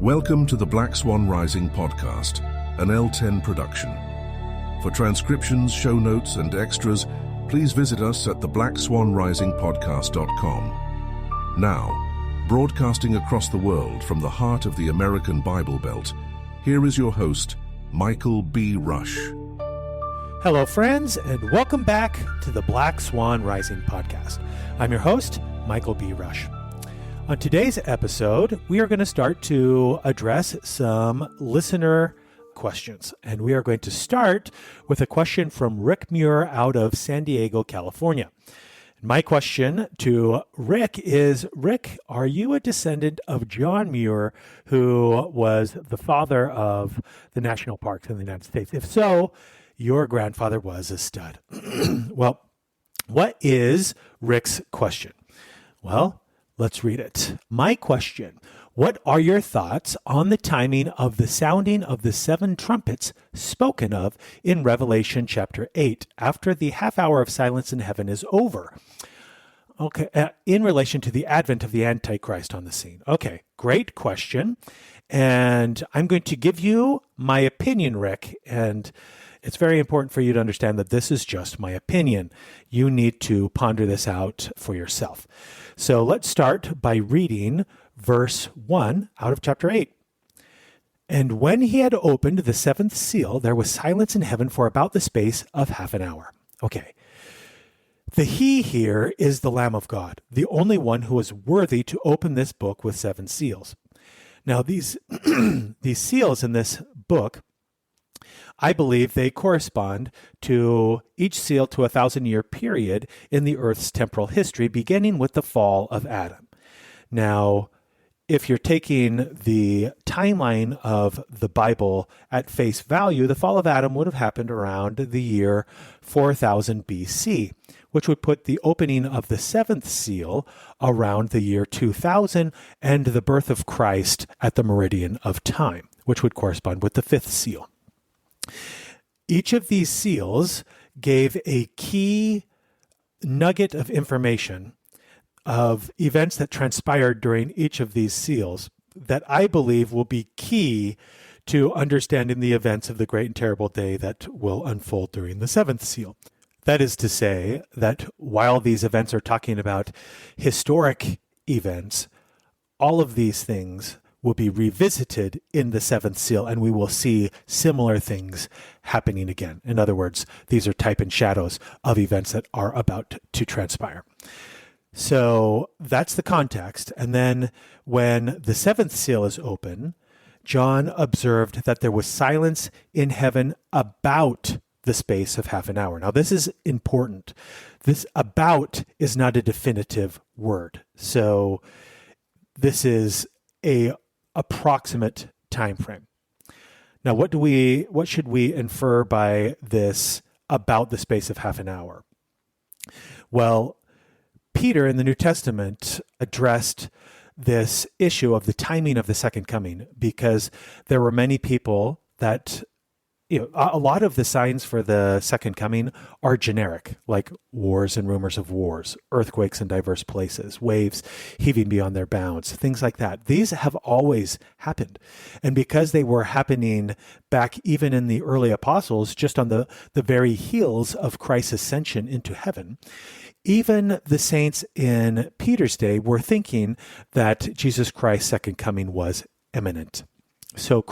Welcome to the Black Swan Rising podcast, an L10 production. For transcriptions, show notes, and extras, please visit us at theblackswanrisingpodcast.com. Now, broadcasting across the world from the heart of the American Bible Belt, here is your host, Michael B. Rush. Hello, friends, and welcome back to the Black Swan Rising podcast. I'm your host, Michael B. Rush. On today's episode, we are going to start to address some listener questions. And we are going to start with a question from Rick Muir out of San Diego, California. My question to Rick is, Rick, are you a descendant of John Muir, who was the father of the national parks in the United States? If so, your grandfather was a stud. Well, what is Rick's question? Well, let's read it. My question: what are your thoughts on the timing of the sounding of the 7 trumpets spoken of in Revelation chapter 8, after the half hour of silence in heaven is over? Okay, in relation to the advent of the Antichrist on the scene. Okay, great question. And I'm going to give you my opinion, Rick, and it's very important for you to understand that this is just my opinion. You need to ponder this out for yourself. So let's start by reading verse 1 out of chapter 8. And when he had opened the 7th seal, there was silence in heaven for about the space of half an hour. Okay. The he here is the Lamb of God, the only one who is worthy to open this book with 7 seals. Now, these seals in this book, I believe they correspond to each seal to a 1,000-year period in the earth's temporal history, beginning with the fall of Adam. Now, if you're taking the timeline of the Bible at face value, the fall of Adam would have happened around the year 4000 BC, which would put the opening of the 7th seal around the year 2000 and the birth of Christ at the meridian of time, which would correspond with the 5th seal. Each of these seals gave a key nugget of information of events that transpired during each of these seals that I believe will be key to understanding the events of the great and terrible day that will unfold during the 7th seal. That is to say that while these events are talking about historic events, all of these things will be revisited in the 7th seal, and we will see similar things happening again. In other words, these are type and shadows of events that are about to transpire. So that's the context. And then when the 7th seal is open, John observed that there was silence in heaven about the space of half an hour. Now, this is important. This "about" is not a definitive word. So this is a approximate time frame. Now, what should we infer by this "about the space of half an hour"? Well, Peter in the New Testament addressed this issue of the timing of the second coming, because there were many people that, a lot of the signs for the second coming are generic, like wars and rumors of wars, earthquakes in diverse places, waves heaving beyond their bounds, things like that. These have always happened. And because they were happening back even in the early apostles, just on the very heels of Christ's ascension into heaven, even the saints in Peter's day were thinking that Jesus Christ's second coming was imminent. So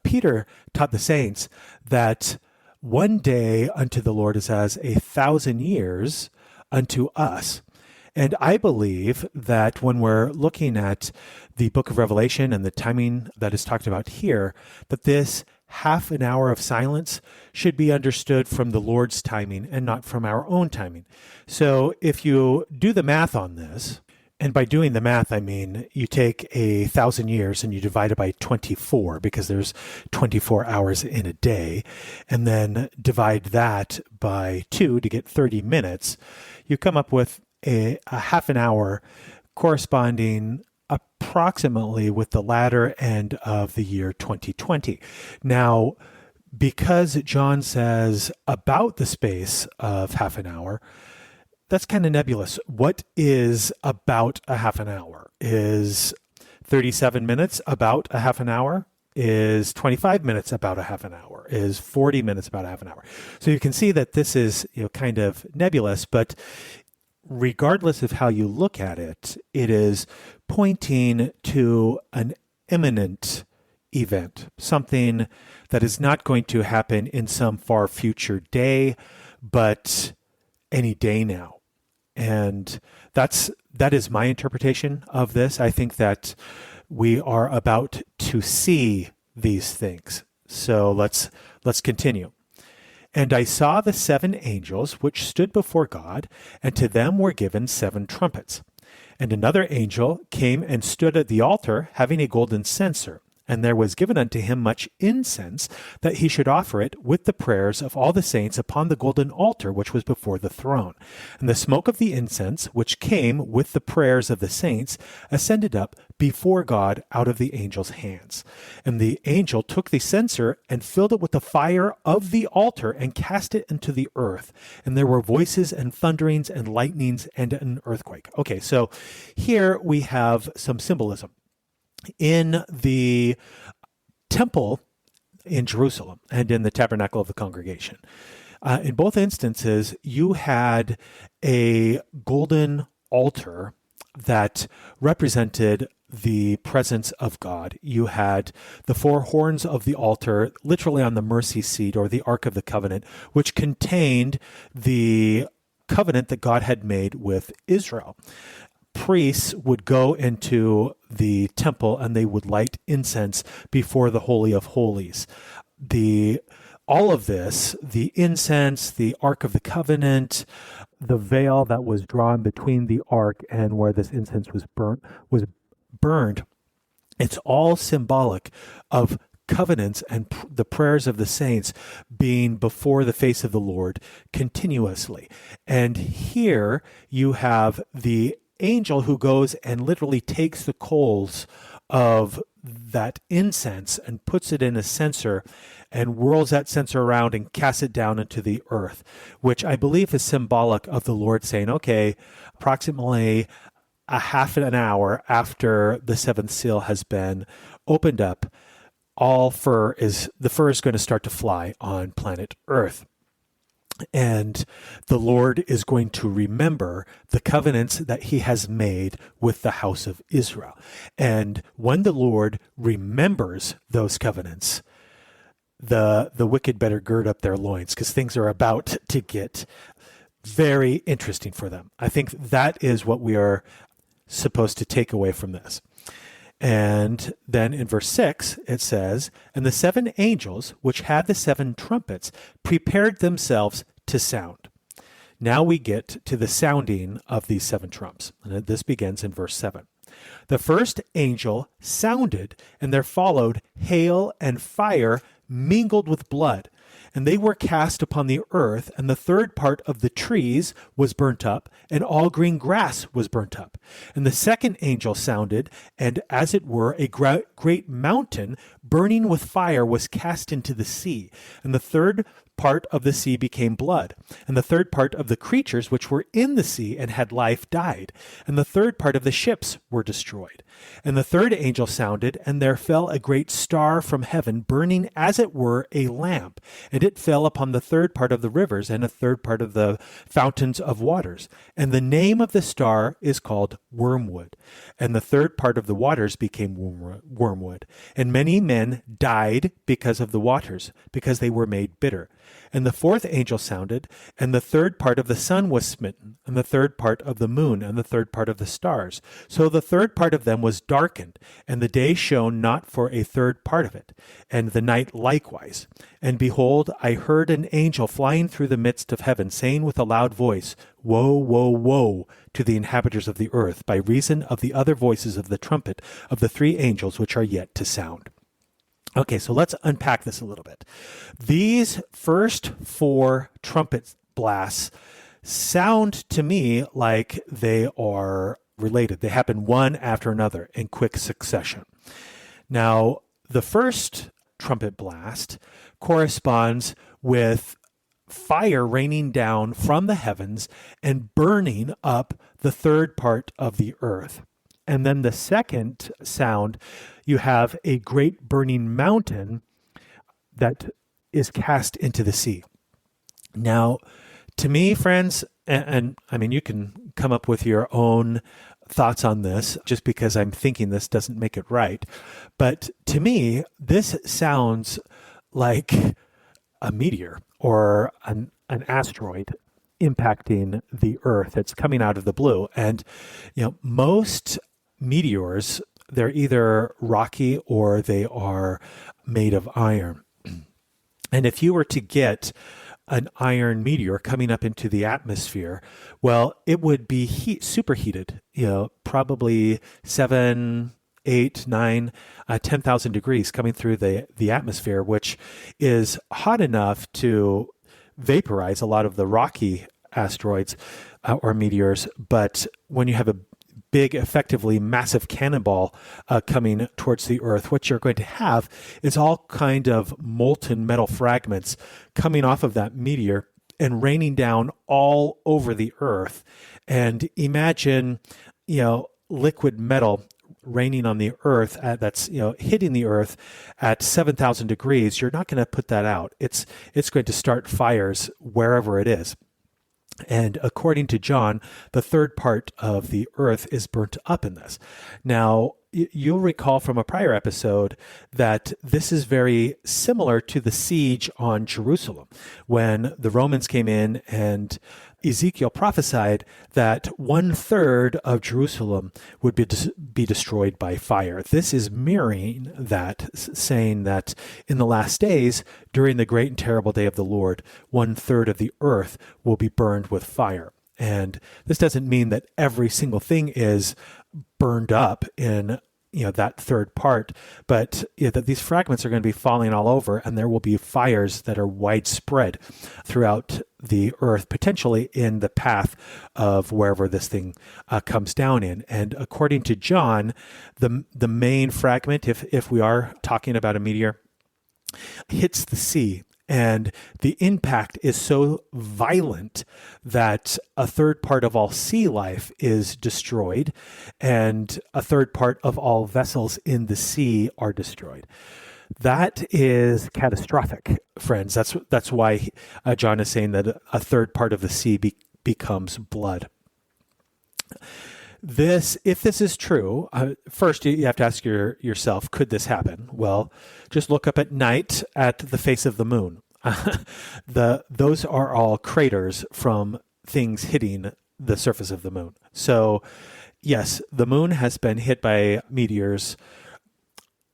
Peter taught the saints that one day unto the Lord is as 1,000 years unto us. And I believe that when we're looking at the book of Revelation and the timing that is talked about here, that this half an hour of silence should be understood from the Lord's timing and not from our own timing. So if you do the math on this, and by doing the math, I mean you take 1,000 years and you divide it by 24, because there's 24 hours in a day, and then divide that by 2 to get 30 minutes, you come up with a half an hour corresponding approximately with the latter end of the year 2020. Now, because John says about the space of half an hour, that's kind of nebulous. What is about a half an hour? Is 37 minutes, about a half an hour. Is 25 minutes, about a half an hour. Is 40 minutes, about a half an hour. So you can see that this is, kind of nebulous, but regardless of how you look at it, it is pointing to an imminent event, something that is not going to happen in some far future day, but any day now. And that is my interpretation of this. I think that we are about to see these things. So let's continue. And I saw the 7 angels which stood before God, and to them were given 7 trumpets. And another angel came and stood at the altar, having a golden censer. And there was given unto him much incense, that he should offer it with the prayers of all the saints upon the golden altar which was before the throne. And the smoke of the incense, which came with the prayers of the saints, ascended up before God out of the angel's hands. And the angel took the censer and filled it with the fire of the altar and cast it into the earth. And there were voices and thunderings and lightnings and an earthquake. Okay, so here we have some symbolism. In the temple in Jerusalem and in the tabernacle of the congregation, in both instances, you had a golden altar that represented the presence of God. You had the 4 horns of the altar literally on the mercy seat, or the Ark of the Covenant, which contained the covenant that God had made with Israel. Priests would go into the temple and they would light incense before the Holy of Holies. All of this, the incense, the Ark of the Covenant, the veil that was drawn between the ark and where this incense was burned, it's all symbolic of covenants and the prayers of the saints being before the face of the Lord continuously. And here you have the angel who goes and literally takes the coals of that incense and puts it in a censer and whirls that censer around and casts it down into the earth, which I believe is symbolic of the Lord saying, okay, approximately a half an hour after the 7th seal has been opened up, the fur is going to start to fly on planet Earth. And the Lord is going to remember the covenants that he has made with the house of Israel. And when the Lord remembers those covenants, the wicked better gird up their loins, because things are about to get very interesting for them. I think that is what we are supposed to take away from this. And then in verse 6, it says, and the 7 angels, which had the 7 trumpets, prepared themselves to sound. Now we get to the sounding of these 7 trumps. And this begins in verse 7. The first angel sounded, and there followed hail and fire mingled with blood. And they were cast upon the earth, and the 3rd part of the trees was burnt up, and all green grass was burnt up. And the 2nd angel sounded, and as it were, a great mountain burning with fire was cast into the sea. And the 3rd part of the sea became blood. And the 3rd part of the creatures which were in the sea and had life died. And the 3rd part of the ships were destroyed. And the 3rd angel sounded, and there fell a great star from heaven, burning as it were a lamp. And it fell upon the 3rd part of the rivers and a 3rd part of the fountains of waters. And the name of the star is called Wormwood. And the 3rd part of the waters became wormwood. And many men died because of the waters, because they were made bitter. And the 4th angel sounded, and the 3rd part of the sun was smitten, and the 3rd part of the moon, and the 3rd part of the stars. So the 3rd part of them was darkened, and the day shone not for a 3rd part of it, and the night likewise. And behold, I heard an angel flying through the midst of heaven, saying with a loud voice, Woe, woe, woe to the inhabitants of the earth, by reason of the other voices of the trumpet of the 3 angels which are yet to sound. Okay, so let's unpack this a little bit. These first 4 trumpet blasts sound to me like they are related. They happen one after another in quick succession. Now, the first trumpet blast corresponds with fire raining down from the heavens and burning up the 3rd part of the earth. And then the second sound, you have a great burning mountain that is cast into the sea. Now, to me, friends, and I mean, you can come up with your own thoughts on this. Just because I'm thinking this doesn't make it right. But to me, this sounds like a meteor or an asteroid impacting the earth. It's coming out of the blue. And, most meteors, they're either rocky or they are made of iron. And if you were to get an iron meteor coming up into the atmosphere, well, it would be superheated, probably 7, 8, 9, 10,000 degrees coming through the atmosphere, which is hot enough to vaporize a lot of the rocky asteroids or meteors. But when you have a big, effectively massive cannonball coming towards the earth, what you're going to have is all kind of molten metal fragments coming off of that meteor and raining down all over the earth. And imagine, liquid metal raining on the earth that's hitting the earth at 7,000 degrees. You're not going to put that out. It's going to start fires wherever it is. And according to John, the third part of the earth is burnt up in this. Now, you'll recall from a prior episode that this is very similar to the siege on Jerusalem, when the Romans came in and Ezekiel prophesied that 1/3 of Jerusalem would be destroyed by fire. This is mirroring that, saying that in the last days, during the great and terrible day of the Lord, 1/3 of the earth will be burned with fire. And this doesn't mean that every single thing is burned up in that third part, but that these fragments are going to be falling all over, and there will be fires that are widespread throughout the earth, potentially in the path of wherever this thing comes down in. And according to John, the main fragment, if we are talking about a meteor, hits the sea. And the impact is so violent that a third part of all sea life is destroyed, and a third part of all vessels in the sea are destroyed. That is catastrophic, friends. That's why John is saying that a third part of the sea becomes blood. If this is true, first you have to ask yourself, could this happen? Well, just look up at night at the face of the moon. Those are all craters from things hitting the surface of the moon. So, yes, the moon has been hit by meteors,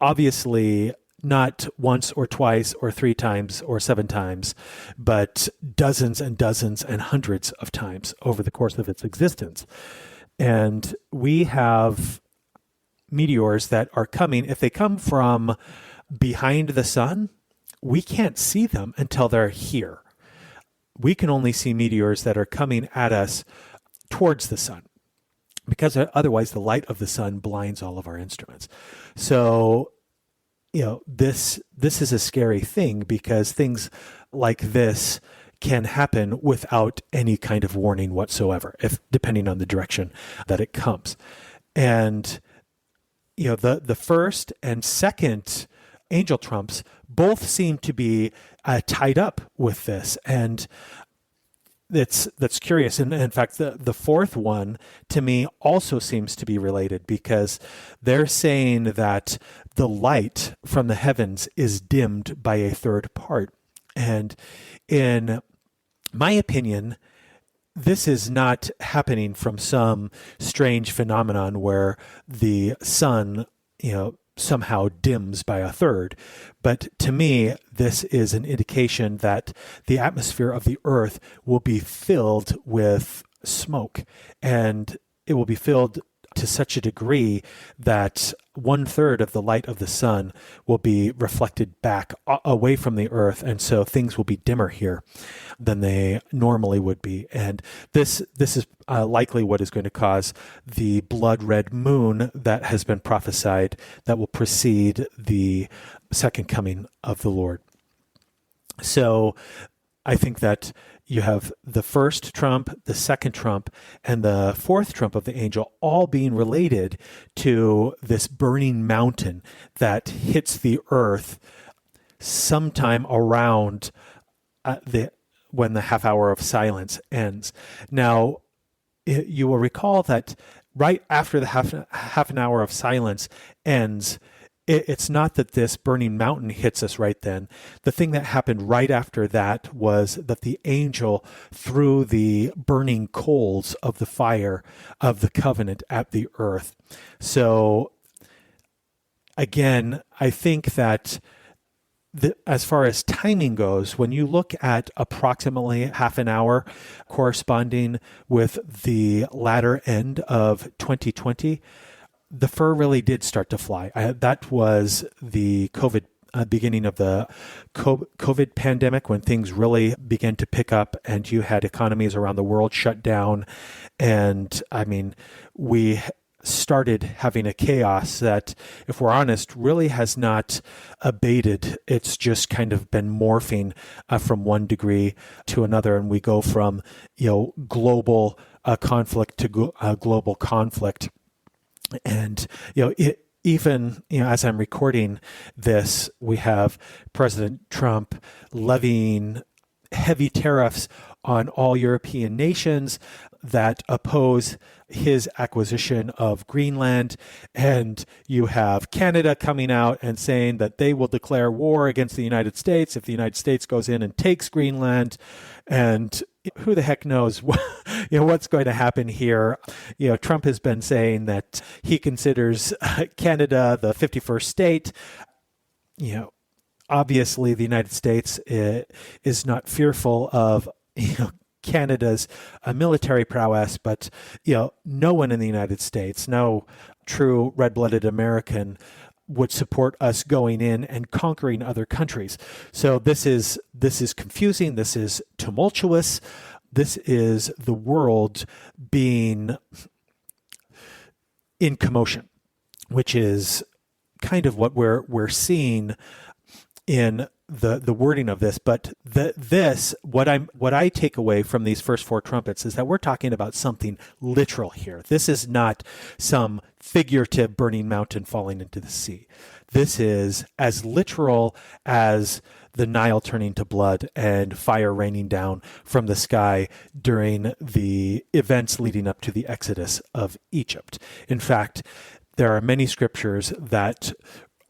obviously not once or twice or 3 times or 7 times, but dozens and dozens and hundreds of times over the course of its existence. And we have meteors that are coming. If they come from behind the sun, we can't see them until they're here. We can only see meteors that are coming at us towards the sun, because otherwise the light of the sun blinds all of our instruments. So, this is a scary thing, because things like this can happen without any kind of warning whatsoever, depending on the direction that it comes. And, the first and second angel trumps both seem to be tied up with this. And that's curious. And in fact, the fourth one to me also seems to be related, because they're saying that the light from the heavens is dimmed by a third part. And in my opinion, this is not happening from some strange phenomenon where the sun, somehow dims by a third. But to me, this is an indication that the atmosphere of the earth will be filled with smoke, and it will be filled to such a degree that 1/3 of the light of the sun will be reflected back away from the earth. And so things will be dimmer here than they normally would be. And this is likely what is going to cause the blood red moon that has been prophesied that will precede the second coming of the Lord. So I think that, you have the first trump, the second trump, and the fourth trump of the angel all being related to this burning mountain that hits the earth sometime around when the half hour of silence ends. Now, you will recall that right after the half an hour of silence ends, it's not that this burning mountain hits us right then. The thing that happened right after that was that the angel threw the burning coals of the fire of the covenant at the earth. So again, I think that as far as timing goes, when you look at approximately half an hour corresponding with the latter end of 2020, the fur really did start to fly. That was the beginning of the COVID pandemic, when things really began to pick up and you had economies around the world shut down. And I mean, we started having a chaos that, if we're honest, really has not abated. It's just kind of been morphing from one degree to another, and we go from global conflict to global conflict. And even as I'm recording this, we have President Trump levying heavy tariffs on all European nations that oppose his acquisition of Greenland. And you have Canada coming out and saying that they will declare war against the United States if the United States goes in and takes Greenland. And who the heck knows what's going to happen here. Trump has been saying that he considers Canada the 51st state. Obviously the United States is not fearful of Canada's military prowess, but no one in the United States, no true red-blooded American, would support us going in and conquering other countries. So this is confusing. This is tumultuous. This is the world being in commotion, which is kind of what we're seeing in the wording of this. But what I take away from these first four trumpets is that we're talking about something literal here. This is not some figurative burning mountain falling into the sea. This is as literal as the Nile turning to blood and fire raining down from the sky during the events leading up to the Exodus of Egypt. In fact, there are many scriptures that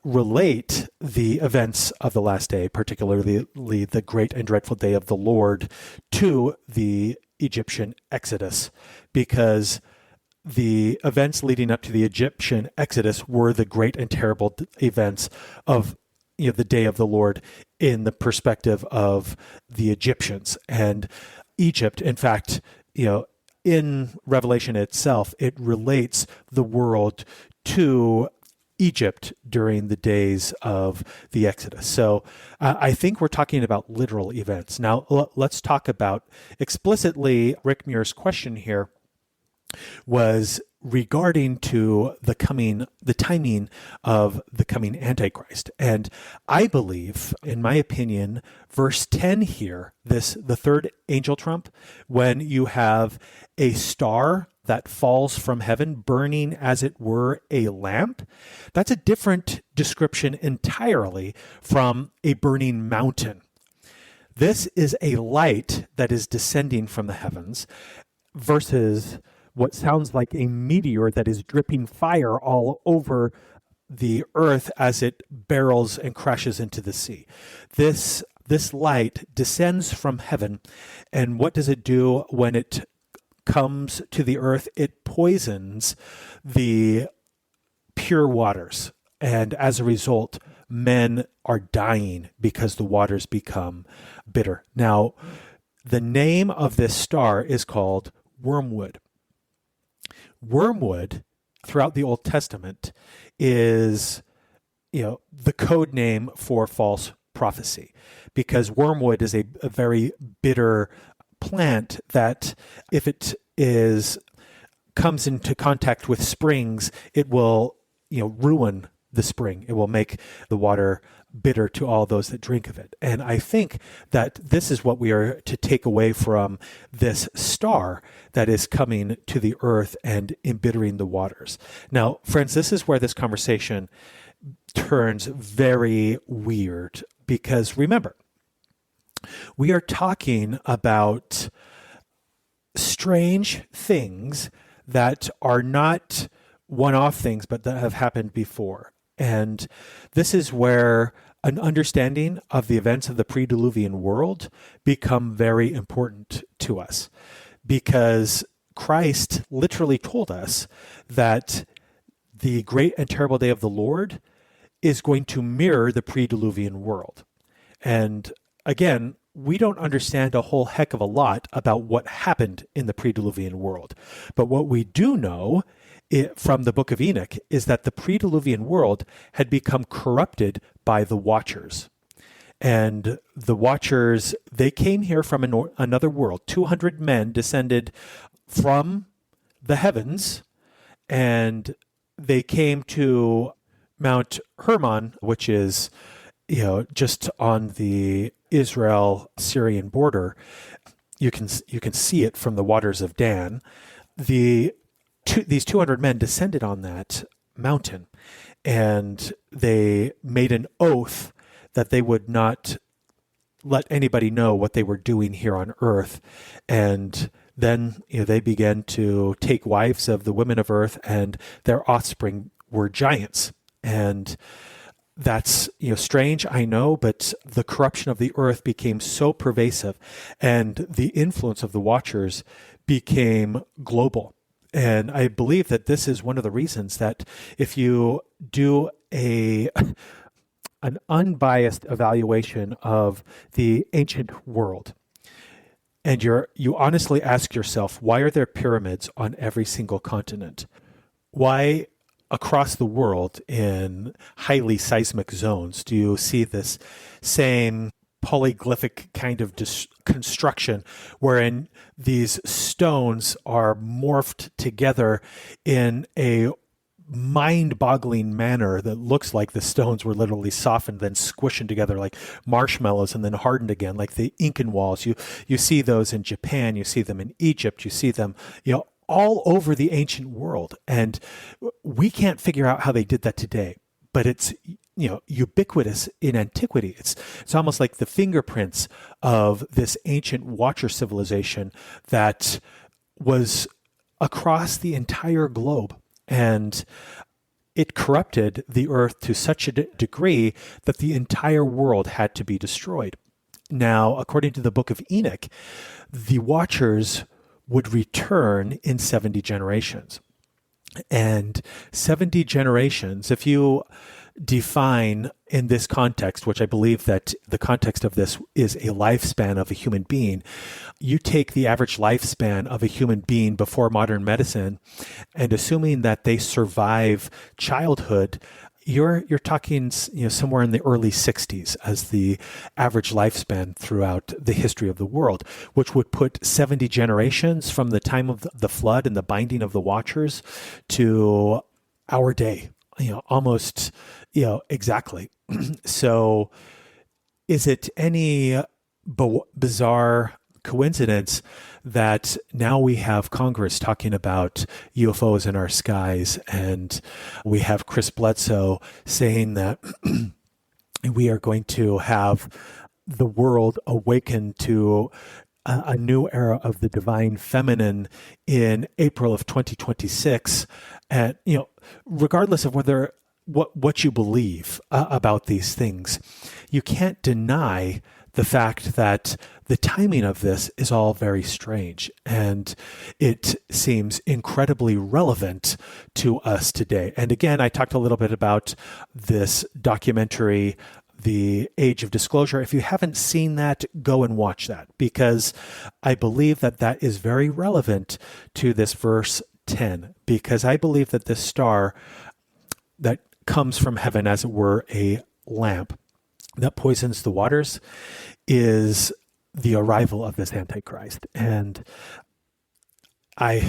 relate the events of the last day, particularly the great and dreadful day of the Lord, to the Egyptian Exodus, because the events leading up to the Egyptian Exodus were the great and terrible events of the day of the Lord in the perspective of the Egyptians. And Egypt, in fact, in Revelation itself, it relates the world to Egypt during the days of the Exodus. So I think we're talking about literal events. Now, let's talk about explicitly Rick Muir's question here was regarding to the timing of the coming Antichrist. And I believe, in my opinion, verse 10 here, the third angel trump, when you have a star that falls from heaven, burning as it were a lamp, that's a different description entirely from a burning mountain. This is a light that is descending from the heavens versus what sounds like a meteor that is dripping fire all over the earth as it barrels and crashes into the sea. This light descends from heaven, and what does it do when it comes to the earth? It poisons the pure waters, and as a result, men are dying because the waters become bitter. Now, the name of this star is called Wormwood. Wormwood, throughout the Old Testament, is the code name for false prophecy, because wormwood is a very bitter plant that, if it comes into contact with springs, it will ruin the spring. It will make the water bitter to all those that drink of it. And I think that this is what we are to take away from this star that is coming to the earth and embittering the waters. Now, friends, this is where this conversation turns very weird, because remember, we are talking about strange things that are not one-off things, but that have happened before. And this is where an understanding of the events of the pre-Diluvian world become very important to us, because Christ literally told us that the great and terrible day of the Lord is going to mirror the pre-Diluvian world. And again, we don't understand a whole heck of a lot about what happened in the pre-Diluvian world. But what we do know from the book of Enoch is that the pre-Diluvian world had become corrupted by the Watchers. And the Watchers, they came here from another world. 200 men descended from the heavens, and they came to Mount Hermon, which is, just on the Israel-Syrian border. You can see it from the waters of Dan. These 200 men descended on that mountain, and they made an oath that they would not let anybody know what they were doing here on earth. And then they began to take wives of the women of earth, and their offspring were giants. And that's strange, I know, but the corruption of the earth became so pervasive, and the influence of the Watchers became global. And I believe that this is one of the reasons that if you do an unbiased evaluation of the ancient world, and you honestly ask yourself, why are there pyramids on every single continent? Why across the world in highly seismic zones do you see this same polyglyphic kind of construction wherein these stones are morphed together in a mind-boggling manner that looks like the stones were literally softened, then squished together like marshmallows and then hardened again, like the Incan walls. You see those in Japan, you see them in Egypt, you see them, all over the ancient world. And we can't figure out how they did that today, but it's ubiquitous in antiquity. It's almost like the fingerprints of this ancient Watcher civilization that was across the entire globe. And it corrupted the earth to such a degree that the entire world had to be destroyed. Now, according to the book of Enoch, the Watchers would return in 70 generations. And 70 generations, if you define in this context, which I believe that the context of this is a lifespan of a human being, you take the average lifespan of a human being before modern medicine, and assuming that they survive childhood, you're talking somewhere in the early 60s as the average lifespan throughout the history of the world, which would put 70 generations from the time of the flood and the binding of the Watchers to our day, almost, exactly. So is it any bizarre coincidence that now we have Congress talking about UFOs in our skies, and we have Chris Bledsoe saying that we are going to have the world awaken to a new era of the divine feminine in April of 2026? And, regardless of what you believe about these things, you can't deny the fact that the timing of this is all very strange, and it seems incredibly relevant to us today. And again, I talked a little bit about this documentary, The Age of Disclosure. If you haven't seen that, go and watch that, because I believe that is very relevant to this verse 10, because I believe that this star that comes from heaven, as it were, a lamp that poisons the waters, is the arrival of this Antichrist. And I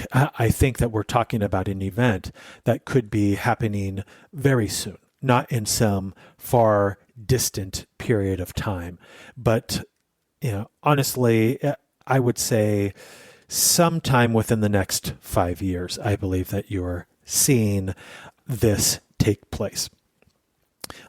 think that we're talking about an event that could be happening very soon. not in some far distant period of time, but honestly, I would say sometime within the next 5 years, I believe that you're seeing this take place.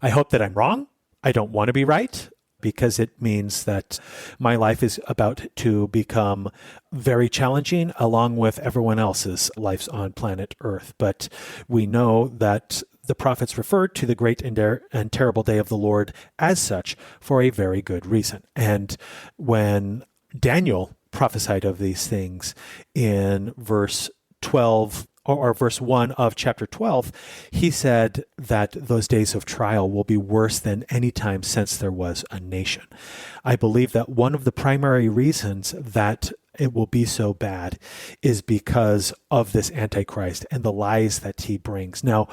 I hope that I'm wrong. I don't want to be right, because it means that my life is about to become very challenging along with everyone else's lives on planet Earth. But we know that the prophets referred to the great and terrible day of the Lord as such for a very good reason. And when Daniel prophesied of these things in verse 12 or verse 1 of chapter 12, he said that those days of trial will be worse than any time since there was a nation. I believe that one of the primary reasons that it will be so bad is because of this Antichrist and the lies that he brings. Now,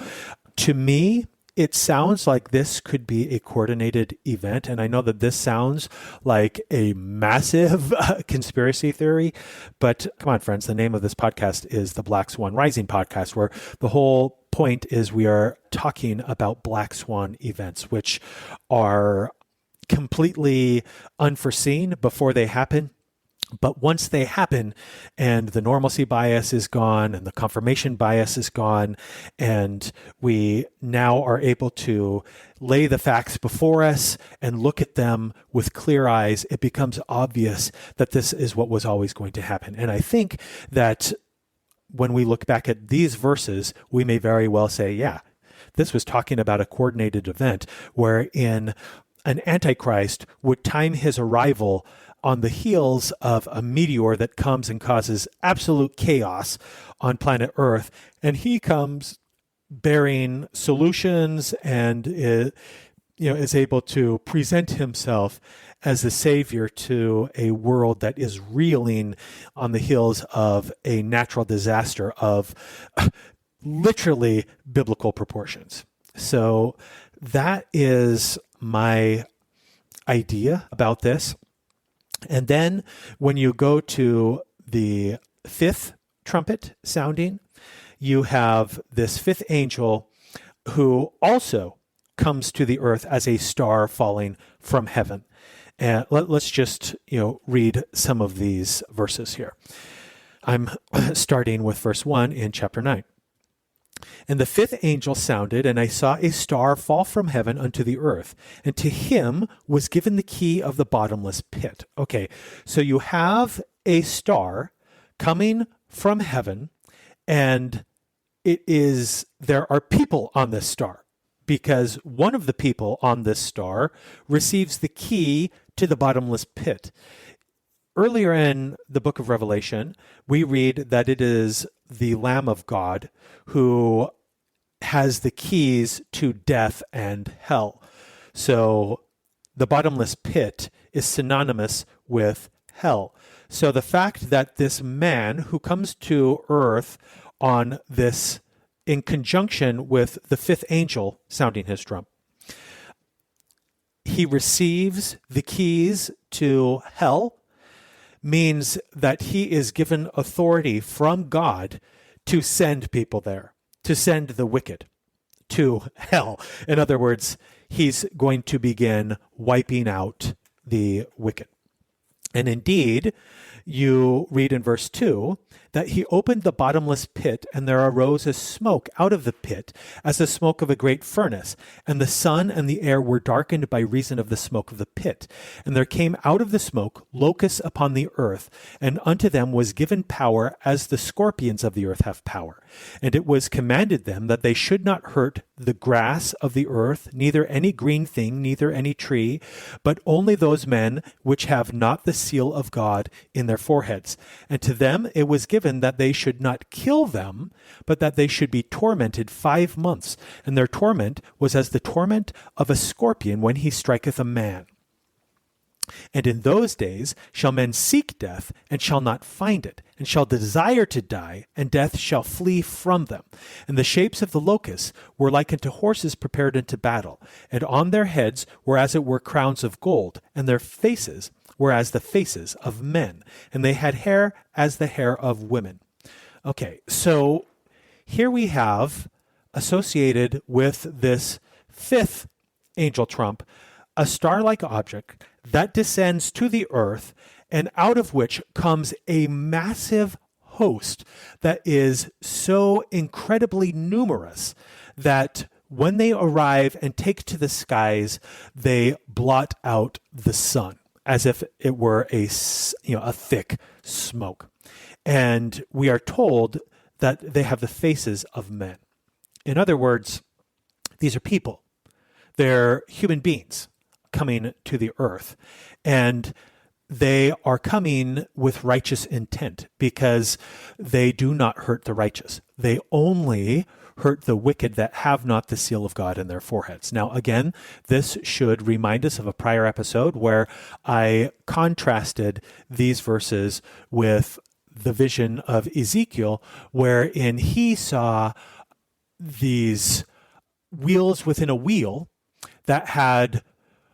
to me, it sounds like this could be a coordinated event. And I know that this sounds like a massive conspiracy theory, but come on, friends, the name of this podcast is the Black Swan Rising podcast, where the whole point is we are talking about black swan events, which are completely unforeseen before they happen. But once they happen and the normalcy bias is gone and the confirmation bias is gone, and we now are able to lay the facts before us and look at them with clear eyes, it becomes obvious that this is what was always going to happen. And I think that when we look back at these verses, we may very well say, yeah, this was talking about a coordinated event wherein an Antichrist would time his arrival on the heels of a meteor that comes and causes absolute chaos on planet Earth. And he comes bearing solutions and is able to present himself as the savior to a world that is reeling on the heels of a natural disaster of literally biblical proportions. So that is my idea about this. And then when you go to the fifth trumpet sounding, you have this fifth angel who also comes to the earth as a star falling from heaven. And let's just, read some of these verses here. I'm starting with verse 1 in chapter 9. And the fifth angel sounded, and I saw a star fall from heaven unto the earth, and to him was given the key of the bottomless pit. Okay, so you have a star coming from heaven, and there are people on this star, because one of the people on this star receives the key to the bottomless pit. Earlier in the book of Revelation, we read that it is the Lamb of God who has the keys to death and hell. So the bottomless pit is synonymous with hell. So the fact that this man who comes to earth on this, in conjunction with the fifth angel sounding his drum, he receives the keys to hell, means that he is given authority from God to send people there, to send the wicked to hell. In other words, he's going to begin wiping out the wicked. And indeed, you read in verse 2 that he opened the bottomless pit, and there arose a smoke out of the pit as the smoke of a great furnace, and the sun and the air were darkened by reason of the smoke of the pit. And there came out of the smoke locusts upon the earth, and unto them was given power as the scorpions of the earth have power. And it was commanded them that they should not hurt the grass of the earth, neither any green thing, neither any tree, but only those men which have not the seal of God in their foreheads. And to them it was given that they should not kill them, but that they should be tormented 5 months. And their torment was as the torment of a scorpion when he striketh a man. And in those days shall men seek death, and shall not find it, and shall desire to die, and death shall flee from them. And the shapes of the locusts were like unto horses prepared unto battle, and on their heads were as it were crowns of gold, and their faces were as the faces of men, and they had hair as the hair of women. Okay, so here we have, associated with this fifth angel trump, a star-like object that descends to the earth, and out of which comes a massive host that is so incredibly numerous that when they arrive and take to the skies, they blot out the sun as if it were a thick smoke. And we are told that they have the faces of men. In other words, these are people. They're human beings coming to the earth. And they are coming with righteous intent because they do not hurt the righteous. They only hurt the wicked that have not the seal of God in their foreheads. Now, again, this should remind us of a prior episode where I contrasted these verses with the vision of Ezekiel, wherein he saw these wheels within a wheel that had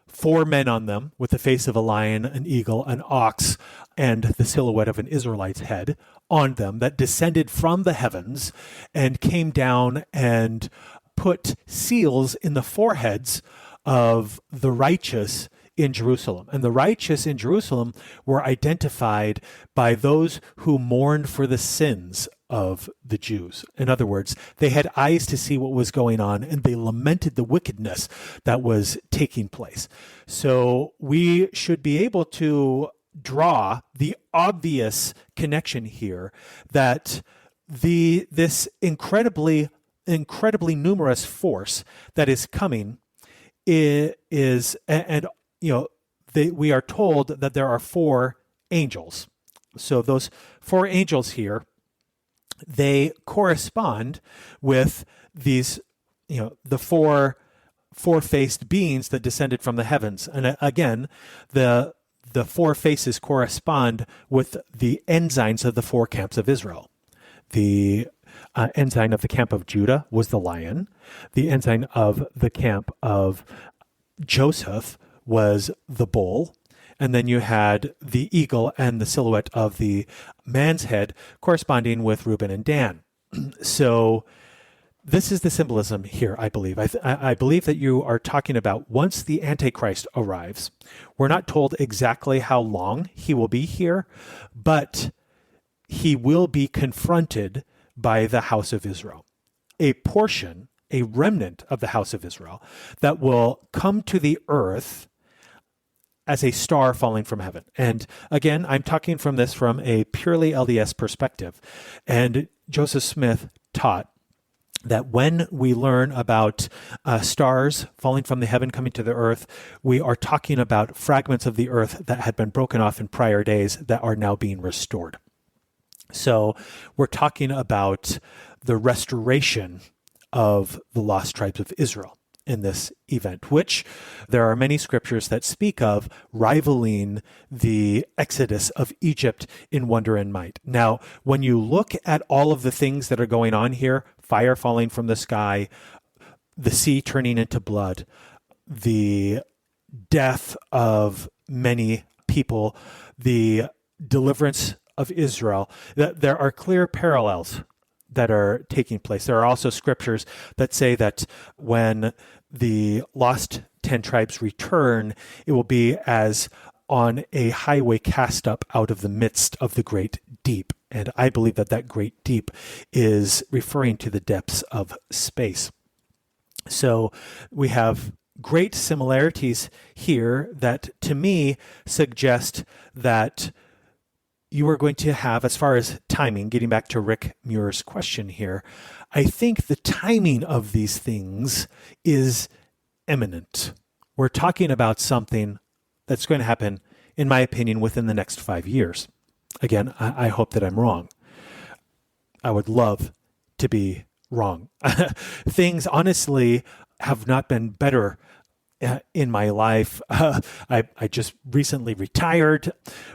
4 men on them with the face of a lion, an eagle, an ox, and the silhouette of an Israelite's head on them that descended from the heavens and came down and put seals in the foreheads of the righteous in Jerusalem. And the righteous in Jerusalem were identified by those who mourned for the sins of the Jews. In other words, they had eyes to see what was going on, and they lamented the wickedness that was taking place. So we should be able to draw the obvious connection here that this incredibly numerous force that is coming is we are told that there are 4 angels. So those 4 angels here, they correspond with these, the four-faced beings that descended from the heavens. And again, the 4 faces correspond with the ensigns of the 4 camps of Israel. The ensign of the camp of Judah was the lion. The ensign of the camp of Joseph was the bull. And then you had the eagle and the silhouette of the man's head corresponding with Reuben and Dan. So this is the symbolism here, I believe. I believe that you are talking about once the Antichrist arrives. We're not told exactly how long he will be here, but he will be confronted by the house of Israel. A portion, a remnant of the house of Israel that will come to the earth as a star falling from heaven. And again, I'm talking from a purely LDS perspective. And Joseph Smith taught that when we learn about stars falling from the heaven coming to the earth, we are talking about fragments of the earth that had been broken off in prior days that are now being restored. So we're talking about the restoration of the lost tribes of Israel in this event, which there are many scriptures that speak of rivaling the exodus of Egypt in wonder and might. Now, when you look at all of the things that are going on here, fire falling from the sky, the sea turning into blood, the death of many people, the deliverance of Israel, there are clear parallels that are taking place. There are also scriptures that say that when the lost 10 tribes return, it will be as on a highway cast up out of the midst of the great deep. And I believe that great deep is referring to the depths of space. So we have great similarities here that to me suggest that you are going to have, as far as timing, getting back to Rick Muir's question here, I think the timing of these things is imminent. We're talking about something that's going to happen, in my opinion, within the next 5 years. Again, I hope that I'm wrong. I would love to be wrong. Things, honestly, have not been better in my life. I just recently retired.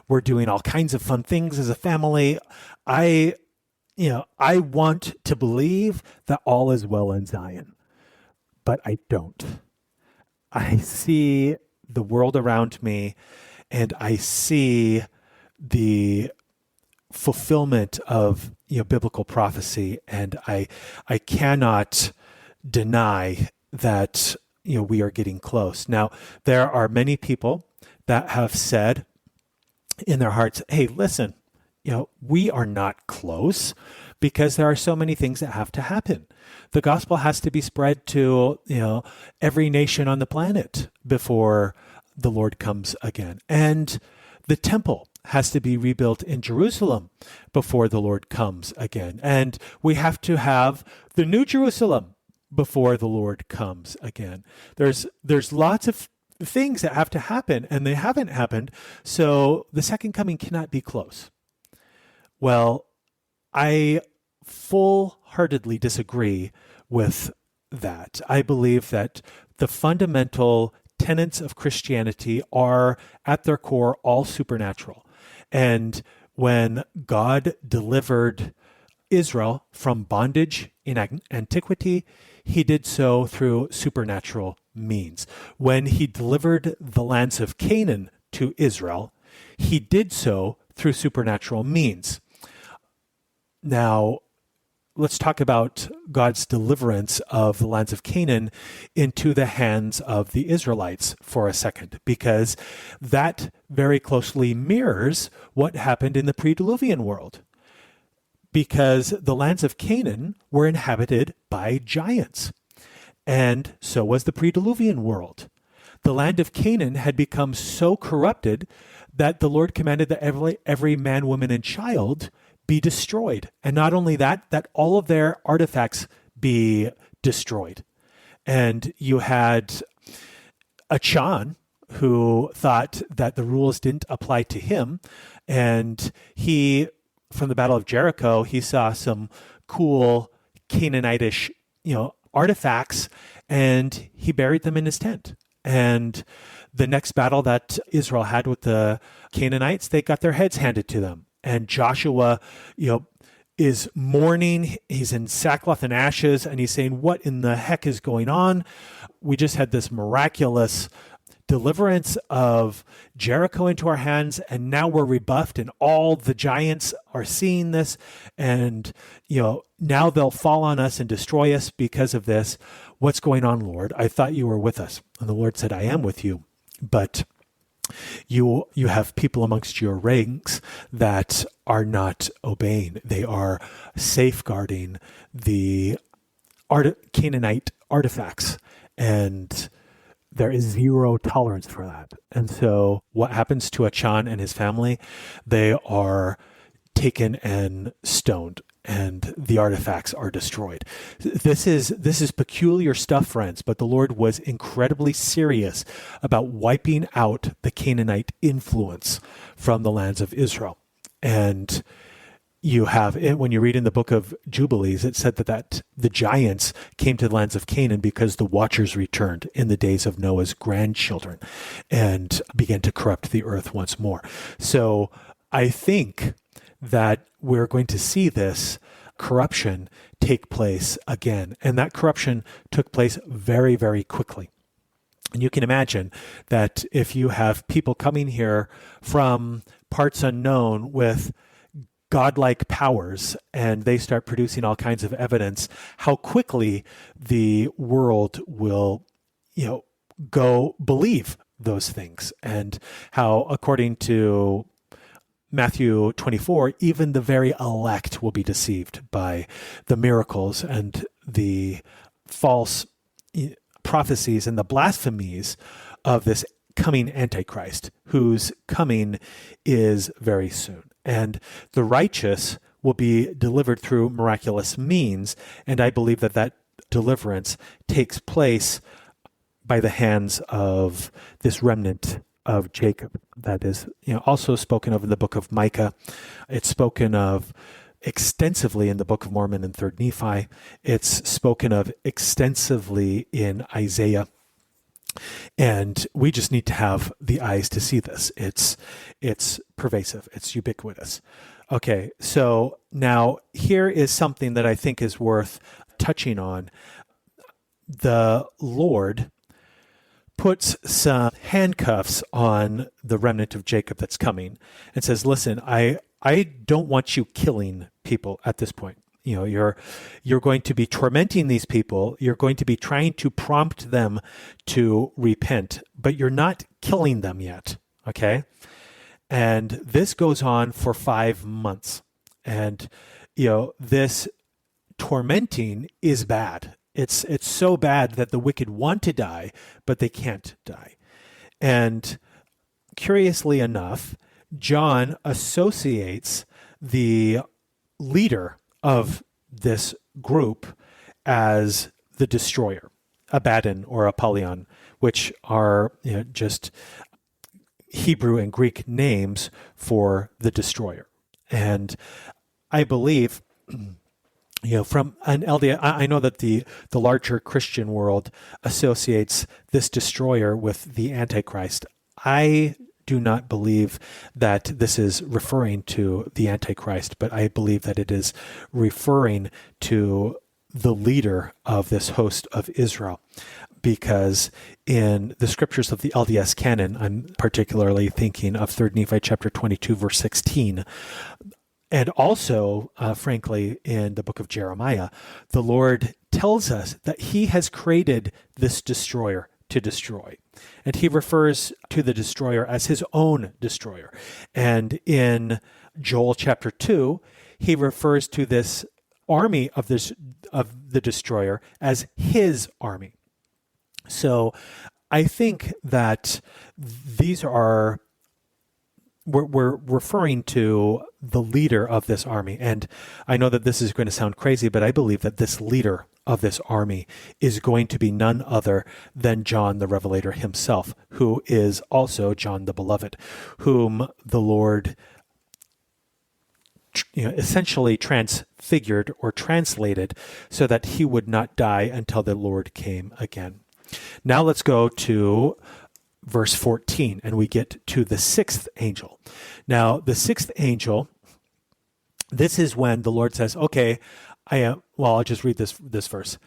We're doing all kinds of fun things as a family. I want to believe that all is well in Zion, but I don't. I see the world around me, and I see the fulfillment of biblical prophecy, and I cannot deny that we are getting close. Now, there are many people that have said in their hearts, hey, listen, we are not close because there are so many things that have to happen. The gospel has to be spread to, every nation on the planet before the Lord comes again. And the temple has to be rebuilt in Jerusalem before the Lord comes again. And we have to have the New Jerusalem before the Lord comes again. There's lots of things that have to happen, and they haven't happened. So the second coming cannot be close. Well, I full-heartedly disagree with that. I believe that the fundamental tenets of Christianity are, at their core, all supernatural. And when God delivered Israel from bondage in antiquity, he did so through supernatural means. When he delivered the lands of Canaan to Israel, he did so through supernatural means. Now, let's talk about God's deliverance of the lands of Canaan into the hands of the Israelites for a second, because that very closely mirrors what happened in the pre-Diluvian world. Because the lands of Canaan were inhabited by giants, and so was the pre-Diluvian world. The land of Canaan had become so corrupted that the Lord commanded that every man, woman, and child be destroyed. And not only that, that all of their artifacts be destroyed. And you had Achan, who thought that the rules didn't apply to him. And he, from the Battle of Jericho, he saw some cool Canaanitish, artifacts, and he buried them in his tent. And the next battle that Israel had with the Canaanites, they got their heads handed to them. And Joshua, is mourning. He's in sackcloth and ashes, and he's saying, what in the heck is going on? We just had this miraculous deliverance of Jericho into our hands, and now we're rebuffed, and all the giants are seeing this, and, now they'll fall on us and destroy us because of this. What's going on, Lord? I thought you were with us. And the Lord said, I am with you, but you have people amongst your ranks that are not obeying. They are safeguarding the Canaanite artifacts, and there is zero tolerance for that. And so what happens to Achan and his family? They are taken and stoned, and the artifacts are destroyed. This is peculiar stuff, friends, but the Lord was incredibly serious about wiping out the Canaanite influence from the lands of Israel. And you have it when you read in the book of Jubilees, it said that the giants came to the lands of Canaan because the watchers returned in the days of Noah's grandchildren and began to corrupt the earth once more. So I think that we're going to see this corruption take place again. And that corruption took place very, very quickly. And you can imagine that if you have people coming here from parts unknown with godlike powers, and they start producing all kinds of evidence, how quickly the world will, go believe those things. And how, according to Matthew 24, even the very elect will be deceived by the miracles and the false prophecies and the blasphemies of this coming Antichrist, whose coming is very soon. And the righteous will be delivered through miraculous means, and I believe that deliverance takes place by the hands of this remnant of Jacob. That is, also spoken of in the book of Micah. It's spoken of extensively in the Book of Mormon and 3rd Nephi. It's spoken of extensively in Isaiah. And we just need to have the eyes to see this. It's pervasive. It's ubiquitous. Okay, so now here is something that I think is worth touching on. The Lord puts some handcuffs on the remnant of Jacob that's coming and says, listen, I don't want you killing people at this point. You're going to be tormenting these people. You're going to be trying to prompt them to repent, but you're not killing them yet. Okay. And this goes on for 5 months. And, this tormenting is bad. It's so bad that the wicked want to die, but they can't die. And curiously enough, John associates the leader of this group as the destroyer, Abaddon or Apollyon, which are just Hebrew and Greek names for the destroyer. And I believe, from an LDS, I know that the larger Christian world associates this destroyer with the Antichrist. I do not believe that this is referring to the Antichrist, but I believe that it is referring to the leader of this host of Israel. Because in the scriptures of the LDS canon, I'm particularly thinking of 3 Nephi chapter 22, verse 16. And also, frankly, in the book of Jeremiah, the Lord tells us that he has created this destroyer to destroy. And he refers to the destroyer as his own destroyer. And in Joel chapter 2, he refers to this army of the destroyer as his army. So I think that we're referring to the leader of this army. And I know that this is going to sound crazy, but I believe that this leader of this army is going to be none other than John the Revelator himself, who is also John the Beloved, whom the Lord essentially transfigured or translated so that he would not die until the Lord came again. Now let's go to verse 14, and we get to the sixth angel. Now, the sixth angel, this is when the Lord says, okay, I'll just read this verse.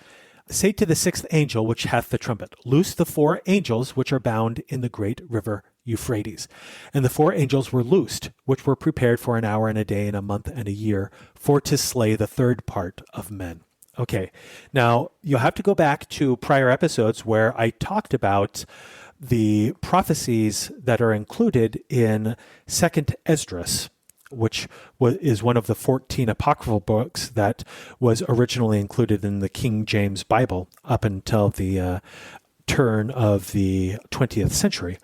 Say to the sixth angel, which hath the trumpet, loose the 4 angels which are bound in the great river Euphrates. And the 4 angels were loosed, which were prepared for an hour and a day and a month and a year, for to slay the 3rd part of men. Okay, now you'll have to go back to prior episodes where I talked about the prophecies that are included in 2nd Esdras, which is one of the 14 apocryphal books that was originally included in the King James Bible up until the turn of the 20th century,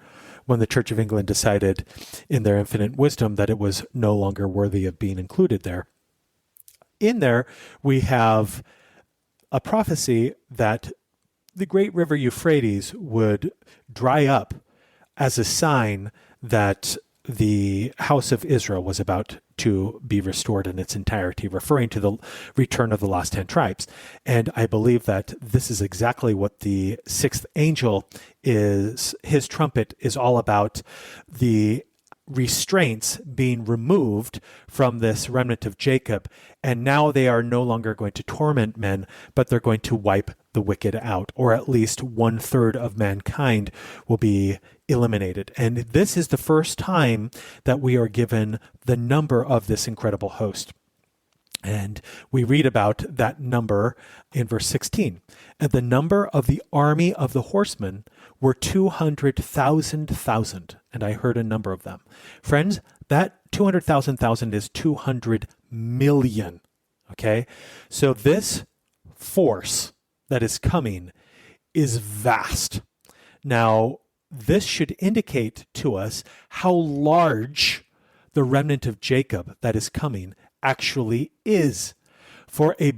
when the Church of England decided in their infinite wisdom that it was no longer worthy of being included there. In there, we have a prophecy that the great river Euphrates would dry up as a sign that the house of Israel was about to be restored in its entirety, referring to the return of the lost 10 tribes. And I believe that this is exactly what the 6th angel is. His trumpet is all about the restraints being removed from this remnant of Jacob. And now they are no longer going to torment men, but they're going to wipe the wicked out, or at least 1/3 of mankind will be eliminated. And this is the first time that we are given the number of this incredible host. And we read about that number in verse 16. And the number of the army of the horsemen were 200,000. And I heard a number of them. Friends, that 200,000 is 200 million. Okay? So this force that is coming is vast. Now, this should indicate to us how large the remnant of Jacob that is coming actually is. For a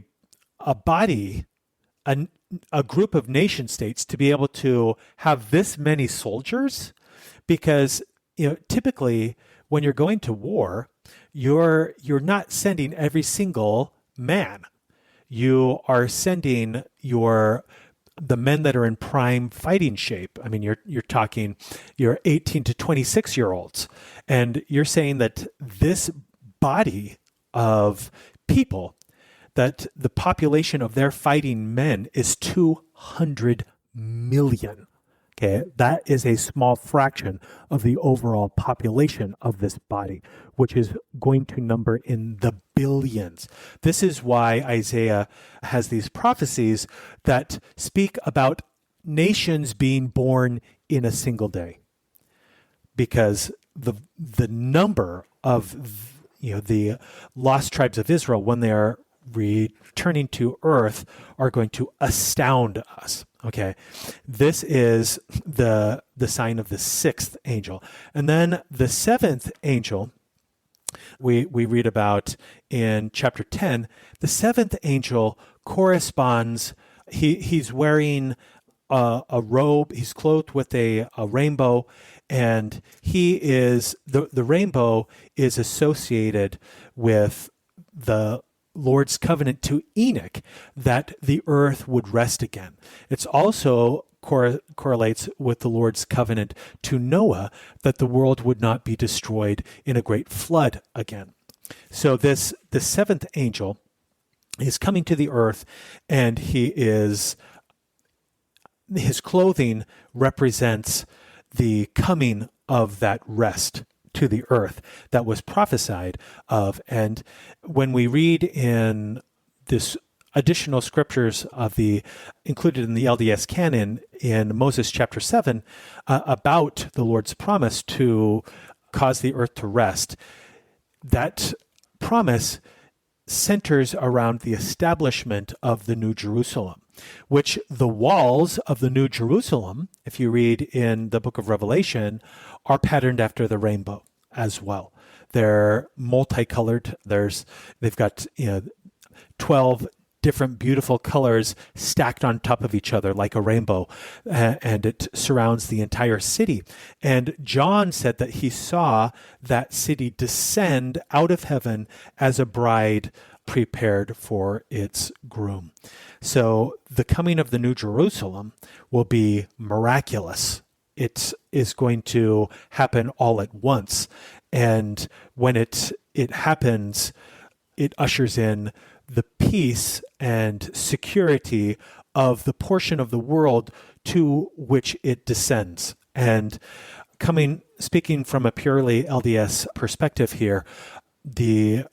body, a group of nation states to be able to have this many soldiers, because typically when you're going to war, you're not sending every single man. You are sending the men that are in prime fighting shape. I mean, you're talking your 18 to 26 year olds, and you're saying that this body of people, that the population of their fighting men is 200 million. Okay, that is a small fraction of the overall population of this body, which is going to number in the billions. This is why Isaiah has these prophecies that speak about nations being born in a single day, because the number of the lost tribes of Israel when they are returning to earth are going to astound us. Okay, this is the sign of the sixth angel. And then the seventh angel, we read about in chapter 10. The seventh angel corresponds, he's wearing a robe, he's clothed with a rainbow, and he is, the rainbow is associated with the Lord's covenant to Enoch that the earth would rest again. It's also correlates with the Lord's covenant to Noah that the world would not be destroyed in a great flood again. So the seventh angel is coming to the earth, and his clothing represents the coming of that rest to the earth that was prophesied of. And when we read in this additional scriptures included in the LDS canon in Moses chapter 7 about the Lord's promise to cause the earth to rest, that promise centers around the establishment of the New Jerusalem, which the walls of the New Jerusalem, if you read in the book of Revelation, are patterned after the rainbow as well. They're multicolored. They've got 12 different beautiful colors stacked on top of each other like a rainbow, and it surrounds the entire city. And John said that he saw that city descend out of heaven as a bride prepared for its groom. So the coming of the New Jerusalem will be miraculous. It is going to happen all at once. And when it happens, it ushers in the peace and security of the portion of the world to which it descends. And speaking from a purely LDS perspective here, the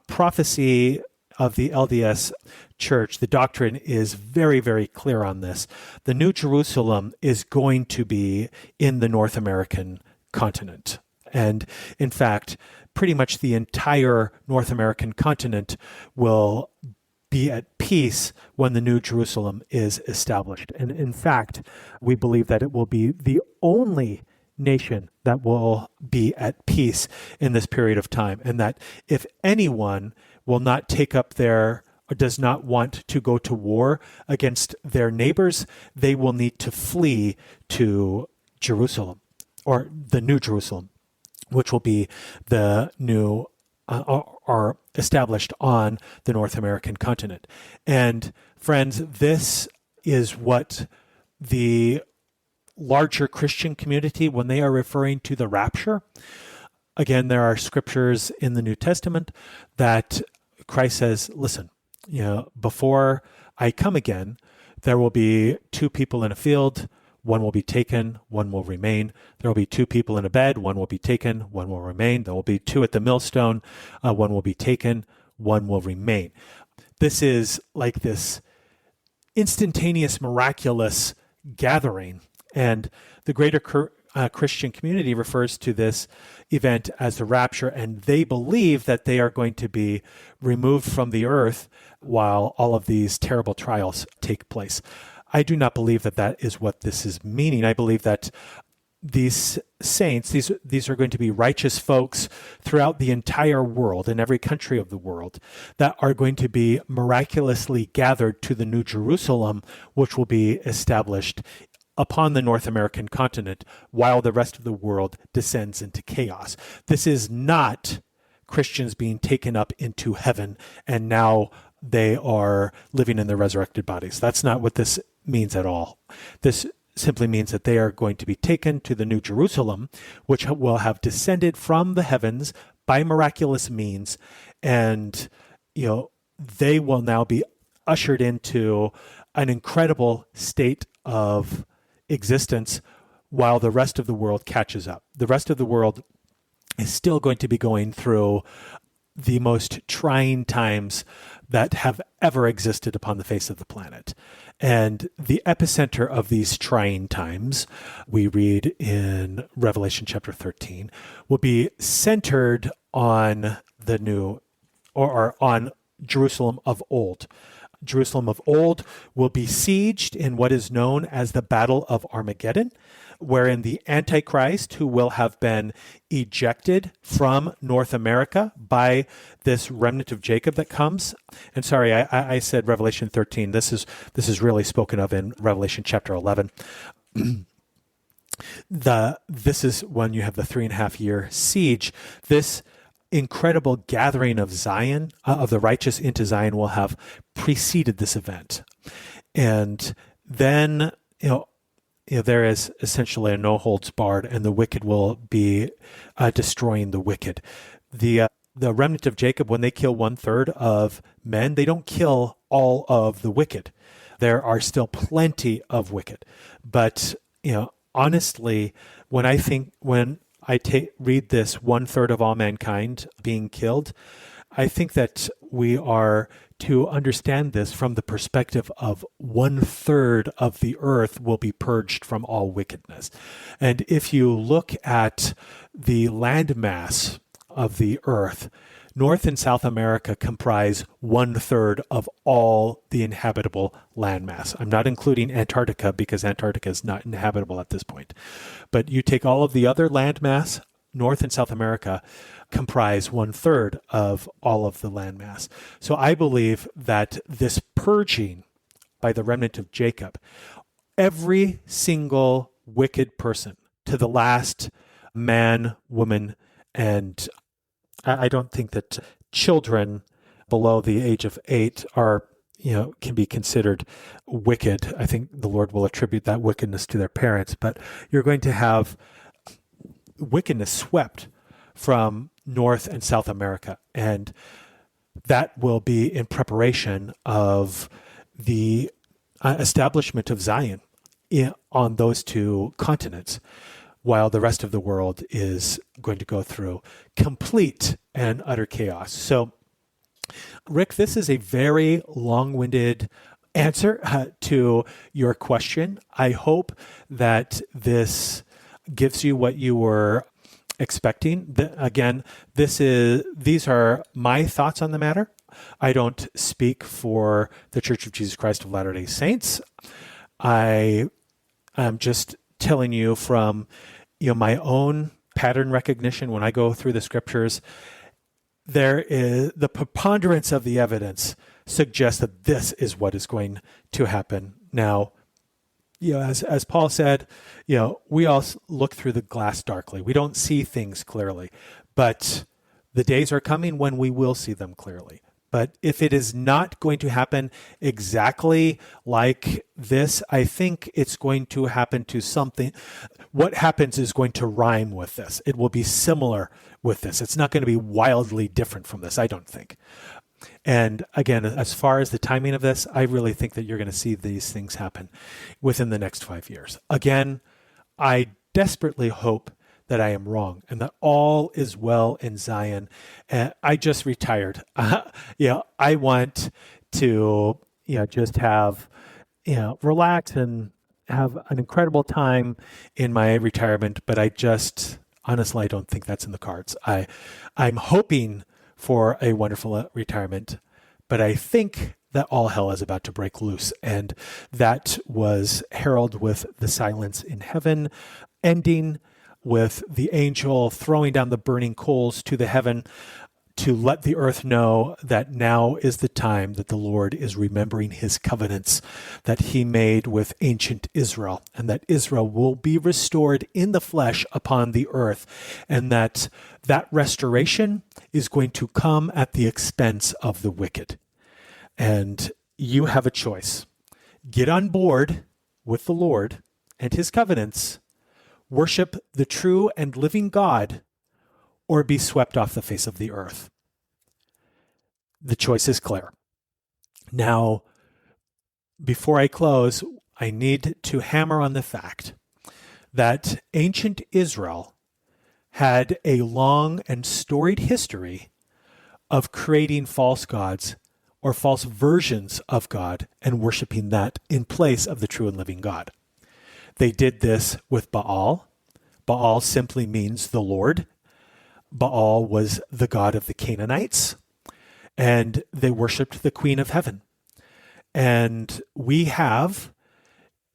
prophecy of the LDS Church, the doctrine is very, very clear on this. The New Jerusalem is going to be in the North American continent. And in fact, pretty much the entire North American continent will be at peace when the New Jerusalem is established. And in fact, we believe that it will be the only nation that will be at peace in this period of time. And that if anyone will not take up or does not want to go to war against their neighbors, they will need to flee to Jerusalem, or the New Jerusalem, which will be the new are established on the North American continent. And friends, this is what the larger Christian community, when they are referring to the rapture, again, there are scriptures in the New Testament that Christ says, listen, before I come again, there will be two people in a field. One will be taken, one will remain. There will be two people in a bed, one will be taken, one will remain. There will be two at the millstone, one will be taken, one will remain. This is like this instantaneous, miraculous gathering. And the greater Christian community refers to this event as the rapture, and they believe that they are going to be removed from the earth while all of these terrible trials take place. I do not believe that that is what this is meaning. I believe that these saints, these are going to be righteous folks throughout the entire world, in every country of the world, that are going to be miraculously gathered to the New Jerusalem, which will be established upon the North American continent while the rest of the world descends into chaos. This is not Christians being taken up into heaven and now they are living in their resurrected bodies. That's not what this means at all. This simply means that they are going to be taken to the New Jerusalem, which will have descended from the heavens by miraculous means, and they will now be ushered into an incredible state of existence while the rest of the world catches up. The rest of the world is still going to be going through the most trying times that have ever existed upon the face of the planet. And the epicenter of these trying times, we read in Revelation chapter 13, will be centered on the new, or on Jerusalem of old. Jerusalem of old will be sieged in what is known as the Battle of Armageddon, wherein the Antichrist, who will have been ejected from North America by this remnant of Jacob that comes. And sorry, I said Revelation 13. This is really spoken of in Revelation chapter 11. This is when you have the 3.5 year siege. This incredible gathering of Zion, of the righteous into Zion, will have preceded this event. And then, there is essentially a no holds barred, and the wicked will be destroying the wicked. The remnant of Jacob, when they kill 1/3 of men, they don't kill all of the wicked. There are still plenty of wicked. But, honestly, when I read this 1/3 of all mankind being killed, I think that we are to understand this from the perspective of 1/3 of the earth will be purged from all wickedness. And if you look at the landmass of the earth, North and South America comprise 1/3 of all the inhabitable landmass. I'm not including Antarctica because Antarctica is not inhabitable at this point. But you take all of the other landmass, North and South America comprise 1/3 of all of the landmass. So I believe that this purging by the remnant of Jacob, every single wicked person to the last man, woman, and I don't think that children below the age of 8 are, can be considered wicked. I think the Lord will attribute that wickedness to their parents, but you're going to have wickedness swept from North and South America. And that will be in preparation of the establishment of Zion on those two continents, while the rest of the world is going to go through complete and utter chaos. So, Rick, this is a very long-winded answer to your question. I hope that this gives you what you were expecting. Again, these are my thoughts on the matter. I don't speak for the Church of Jesus Christ of Latter-day Saints. I am just telling you from my own pattern recognition when I go through the scriptures. There is the preponderance of the evidence suggests that this is what is going to happen. Now, as Paul said, we all look through the glass darkly. We don't see things clearly, but the days are coming when we will see them clearly. But if it is not going to happen exactly like this, I think it's going to happen to something. What happens is going to rhyme with this. It will be similar with this. It's not going to be wildly different from this, I don't think. And again, as far as the timing of this, I really think that you're going to see these things happen within the next 5 years. Again, I desperately hope that I am wrong and that all is well in Zion. I just retired. I want to, just have, relax and have an incredible time in my retirement. But honestly, I don't think that's in the cards. I'm hoping for a wonderful retirement, but I think that all hell is about to break loose. And that was heralded with the silence in heaven, ending with the angel throwing down the burning coals to the heaven to let the earth know that now is the time that the Lord is remembering his covenants that he made with ancient Israel, and that Israel will be restored in the flesh upon the earth, and that restoration is going to come at the expense of the wicked. And you have a choice. Get on board with the Lord and his covenants, worship the true and living God, or be swept off the face of the earth. The choice is clear. Now, before I close, I need to hammer on the fact that ancient Israel had a long and storied history of creating false gods or false versions of God and worshiping that in place of the true and living God. They did this with Baal. Baal simply means the Lord. Baal was the god of the Canaanites, and they worshiped the Queen of Heaven. And we have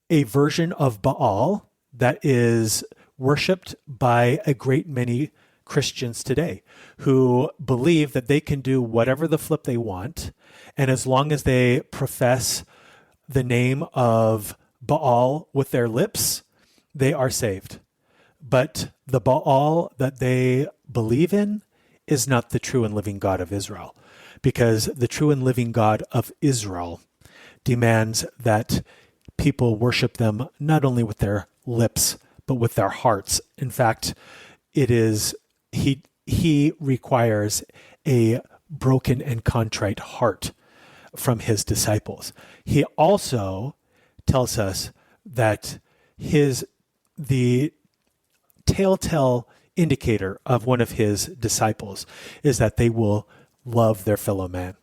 a version of Baal that is worshipped by a great many Christians today who believe that they can do whatever the flip they want. And as long as they profess the name of Baal with their lips, they are saved. But the Baal that they believe in is not the true and living God of Israel, because the true and living God of Israel demands that people worship them not only with their lips, but with their hearts. In fact, it is he requires a broken and contrite heart from his disciples. He also tells us that the telltale indicator of one of his disciples is that they will love their fellow man.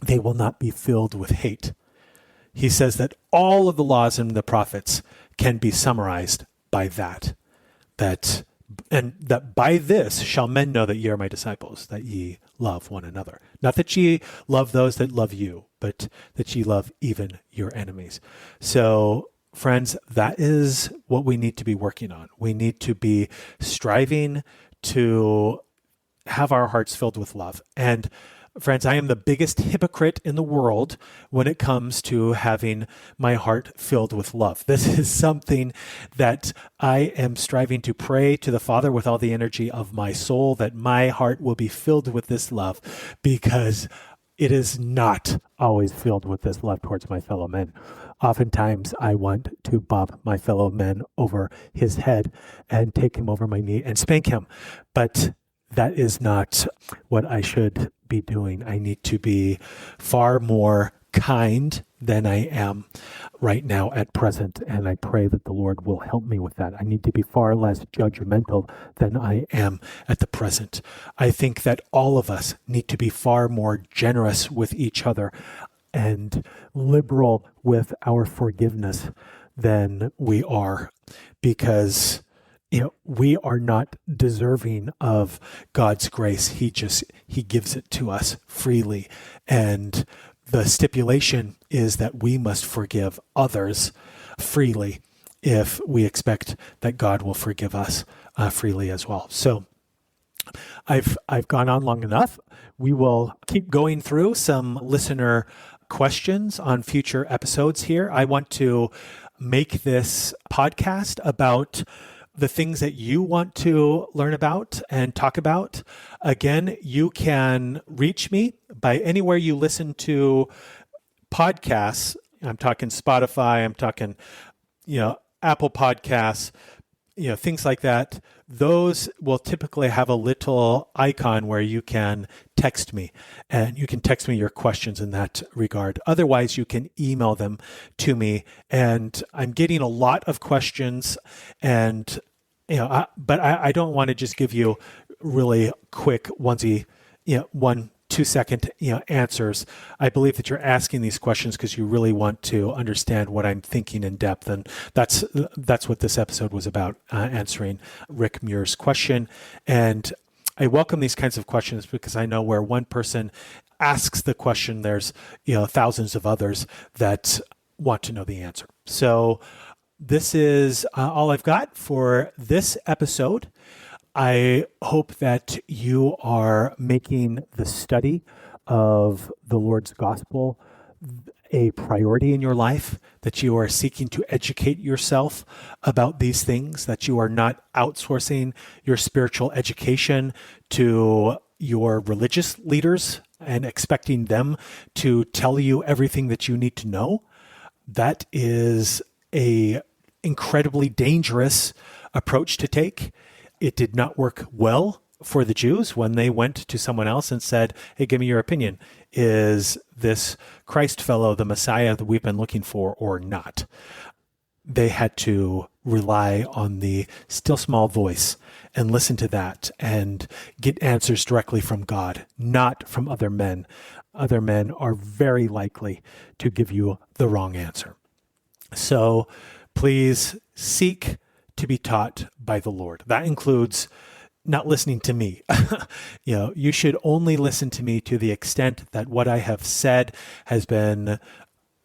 They will not be filled with hate. He says that all of the laws and the prophets can be summarized by that by this shall men know that ye are my disciples, that ye love one another. Not that ye love those that love you, but that ye love even your enemies. So, friends, that is what we need to be working on. We need to be striving to have our hearts filled with love. And friends, I am the biggest hypocrite in the world when it comes to having my heart filled with love. This is something that I am striving to pray to the Father with all the energy of my soul, that my heart will be filled with this love, because it is not always filled with this love towards my fellow men. Oftentimes, I want to bop my fellow man over his head and take him over my knee and spank him. But that is not what I should be doing. I need to be far more kind than I am right now at present, and I pray that the Lord will help me with that. I need to be far less judgmental than I am at the present. I think that all of us need to be far more generous with each other and liberal with our forgiveness than we are, because we are not deserving of God's grace. He gives it to us freely. And the stipulation is that we must forgive others freely if we expect that God will forgive us freely as well. So I've gone on long enough. We will keep going through some listener questions on future episodes here. I want to make this podcast about the things that you want to learn about and talk about. Again, you can reach me by anywhere you listen to podcasts. I'm talking Spotify, I'm talking, Apple Podcasts, things like that. Those will typically have a little icon where you can text me, and you can text me your questions in that regard. Otherwise, you can email them to me, and I'm getting a lot of questions, and but I don't want to just give you really quick onesie, 1-2 second, answers. I believe that you're asking these questions because you really want to understand what I'm thinking in depth. And that's what this episode was about, answering Rick Muir's question. And I welcome these kinds of questions because I know where one person asks the question, there's, thousands of others that want to know the answer. So this is all I've got for this episode. I hope that you are making the study of the Lord's gospel a priority in your life, that you are seeking to educate yourself about these things, that you are not outsourcing your spiritual education to your religious leaders and expecting them to tell you everything that you need to know. That is a incredibly dangerous approach to take. It did not work well for the Jews when they went to someone else and said, hey, give me your opinion. Is this Christ fellow the Messiah that we've been looking for or not? They had to rely on the still small voice and listen to that and get answers directly from God, not from other men. Other men are very likely to give you the wrong answer. So please seek to be taught by the Lord. That includes not listening to me. You should only listen to me to the extent that what I have said has been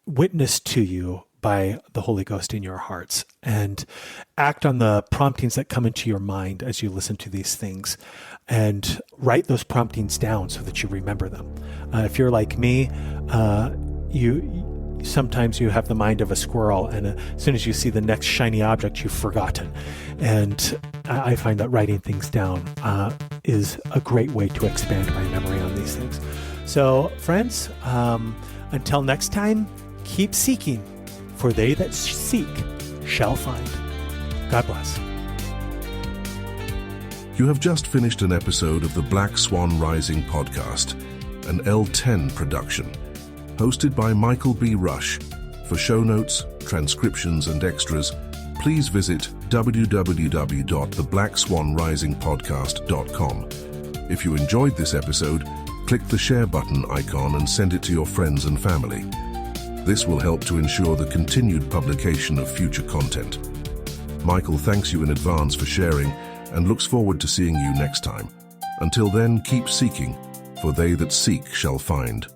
witnessed to you by the Holy Ghost in your hearts, and act on the promptings that come into your mind as you listen to these things, and write those promptings down so that you remember them. If you're like me, sometimes you have the mind of a squirrel, and as soon as you see the next shiny object, you've forgotten. And I find that writing things down is a great way to expand my memory on these things. So, friends, until next time, keep seeking, for they that seek shall find. God bless. You have just finished an episode of the Black Swan Rising podcast, an L10 production, hosted by Michael B. Rush. For show notes, transcriptions, and extras, please visit www.theblackswanrisingpodcast.com. If you enjoyed this episode, click the share button icon and send it to your friends and family. This will help to ensure the continued publication of future content. Michael thanks you in advance for sharing and looks forward to seeing you next time. Until then, keep seeking, for they that seek shall find.